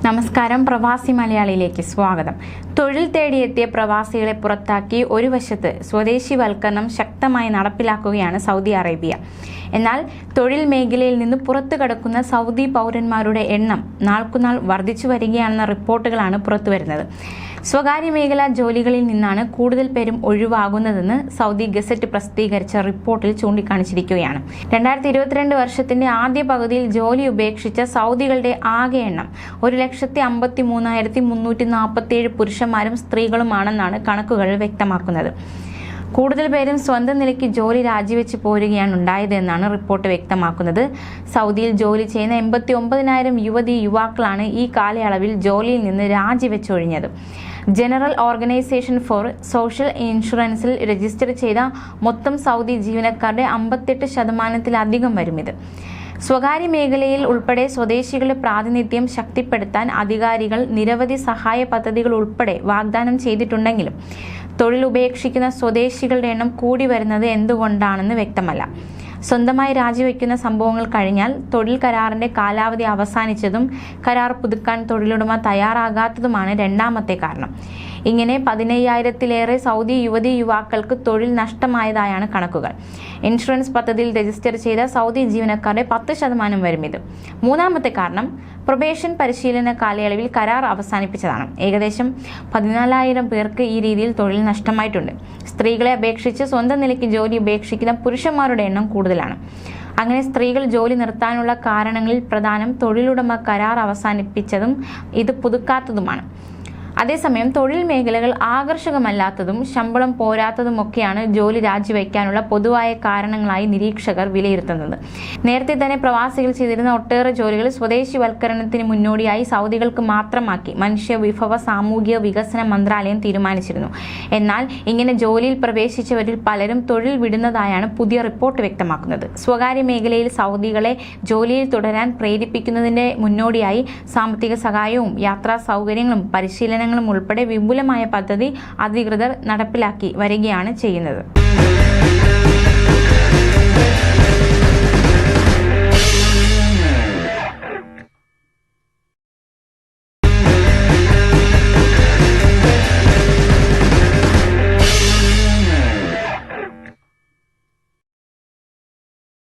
നമസ്കാരം. പ്രവാസി മലയാളിയിലേക്ക് സ്വാഗതം. തൊഴിൽ തേടിയെത്തിയ പ്രവാസികളെ പുറത്താക്കി ഒരു വശത്ത് സ്വദേശിവൽക്കരണം ശക്തമായി നടപ്പിലാക്കുകയാണ് സൗദി അറേബ്യ. എന്നാൽ തൊഴിൽ മേഖലയിൽ നിന്ന് പുറത്തു കടക്കുന്ന സൗദി പൗരന്മാരുടെ എണ്ണം നാൾക്കുനാൾ വർദ്ധിച്ചു വരികയാണെന്ന റിപ്പോർട്ടുകളാണ് പുറത്തുവരുന്നത്. സ്വകാര്യ മേഖലാ ജോലികളിൽ നിന്നാണ് കൂടുതൽ പേരും ഒഴിവാകുന്നതെന്ന് സൗദി ഗസറ്റ് പ്രസിദ്ധീകരിച്ച റിപ്പോർട്ടിൽ ചൂണ്ടിക്കാണിച്ചിരിക്കുകയാണ്. 2022 വർഷത്തിന്റെ ആദ്യ പകുതിയിൽ ജോലി ഉപേക്ഷിച്ച സൗദികളുടെ ആകെ എണ്ണം 1,53,347 പുരുഷന്മാരും സ്ത്രീകളുമാണെന്നാണ് കണക്കുകൾ വ്യക്തമാക്കുന്നത്. കൂടുതൽ പേരും സ്വന്തം നിലയ്ക്ക് ജോലി രാജിവെച്ച് പോരുകയാണ് ഉണ്ടായതെന്നാണ് റിപ്പോർട്ട് വ്യക്തമാക്കുന്നത്. സൗദിയിൽ ജോലി ചെയ്യുന്ന 89,000 യുവാക്കളാണ് ഈ കാലയളവിൽ ജോലിയിൽ നിന്ന് രാജിവെച്ചൊഴിഞ്ഞത്. ജനറൽ ഓർഗനൈസേഷൻ ഫോർ സോഷ്യൽ ഇൻഷുറൻസിൽ രജിസ്റ്റർ ചെയ്ത മൊത്തം സൗദി ജീവനക്കാരുടെ 58% വരും ഇത്. സ്വകാര്യ മേഖലയിൽ ഉൾപ്പെടെ സ്വദേശികളുടെ പ്രാതിനിധ്യം ശക്തിപ്പെടുത്താൻ അധികാരികൾ നിരവധി സഹായ പദ്ധതികൾ ഉൾപ്പെടെ വാഗ്ദാനം ചെയ്തിട്ടുണ്ടെങ്കിലും തൊഴിൽ ഉപേക്ഷിക്കുന്ന സ്വദേശികളുടെ എണ്ണം കൂടി വരുന്നത് എന്തുകൊണ്ടാണെന്ന് വ്യക്തമല്ല. സ്വന്തമായി രാജിവെക്കുന്ന സംഭവങ്ങൾ കഴിഞ്ഞാൽ തൊഴിൽ കരാറിന്റെ കാലാവധി അവസാനിച്ചതും കരാർ പുതുക്കാൻ തൊഴിലുടമ തയ്യാറാകാത്തതുമാണ് രണ്ടാമത്തെ കാരണം. ഇങ്ങനെ 15,000-ലേറെ സൗദി യുവാക്കൾക്ക് തൊഴിൽ നഷ്ടമായതായാണ് കണക്കുകൾ. ഇൻഷുറൻസ് പദ്ധതിയിൽ രജിസ്റ്റർ ചെയ്ത സൗദി ജീവനക്കാരുടെ 10% വരും ഇത്. മൂന്നാമത്തെ കാരണം പ്രൊബേഷൻ പരിശീലന കാലയളവിൽ കരാർ അവസാനിപ്പിച്ചതാണ്. ഏകദേശം 14,000 പേർക്ക് ഈ രീതിയിൽ തൊഴിൽ നഷ്ടമായിട്ടുണ്ട്. സ്ത്രീകളെ അപേക്ഷിച്ച് സ്വന്തം നിലയ്ക്ക് ജോലി ഉപേക്ഷിക്കുന്ന പുരുഷന്മാരുടെ എണ്ണം കൂടുതലാണ്. അങ്ങനെ സ്ത്രീകൾ ജോലി നിർത്താനുള്ള കാരണങ്ങളിൽ പ്രധാനം തൊഴിലുടമ കരാർ അവസാനിപ്പിച്ചതും ഇത് പുതുക്കാത്തതുമാണ്. അതേസമയം തൊഴിൽ മേഖലകൾ ആകർഷകമല്ലാത്തതും ശമ്പളം പോരാത്തതുമൊക്കെയാണ് ജോലി രാജിവെക്കാനുള്ള പൊതുവായ കാരണങ്ങളായി നിരീക്ഷകർ വിലയിരുത്തുന്നത്. നേരത്തെ തന്നെ പ്രവാസികൾ ചെയ്തിരുന്ന ഒട്ടേറെ ജോലികൾ സ്വദേശിവൽക്കരണത്തിന് മുന്നോടിയായി സൗദികൾക്ക് മാത്രമാക്കി മനുഷ്യ വിഭവ സാമൂഹിക വികസന മന്ത്രാലയം തീരുമാനിച്ചിരുന്നു. എന്നാൽ ഇങ്ങനെ ജോലിയിൽ പ്രവേശിച്ചവരിൽ പലരും തൊഴിൽ വിടുന്നതായാണ് പുതിയ റിപ്പോർട്ട് വ്യക്തമാക്കുന്നത്. സ്വകാര്യ മേഖലയിൽ സൗദികളെ ജോലിയിൽ തുടരാൻ പ്രേരിപ്പിക്കുന്നതിന്റെ മുന്നോടിയായി സാമ്പത്തിക സഹായവും യാത്രാ സൗകര്യങ്ങളും പരിശീലനങ്ങളും ഉൾപ്പെടെ വിപുലമായ പദ്ധതി അധികൃതർ നടപ്പിലാക്കി വരികയാണ് ചെയ്യുന്നത്.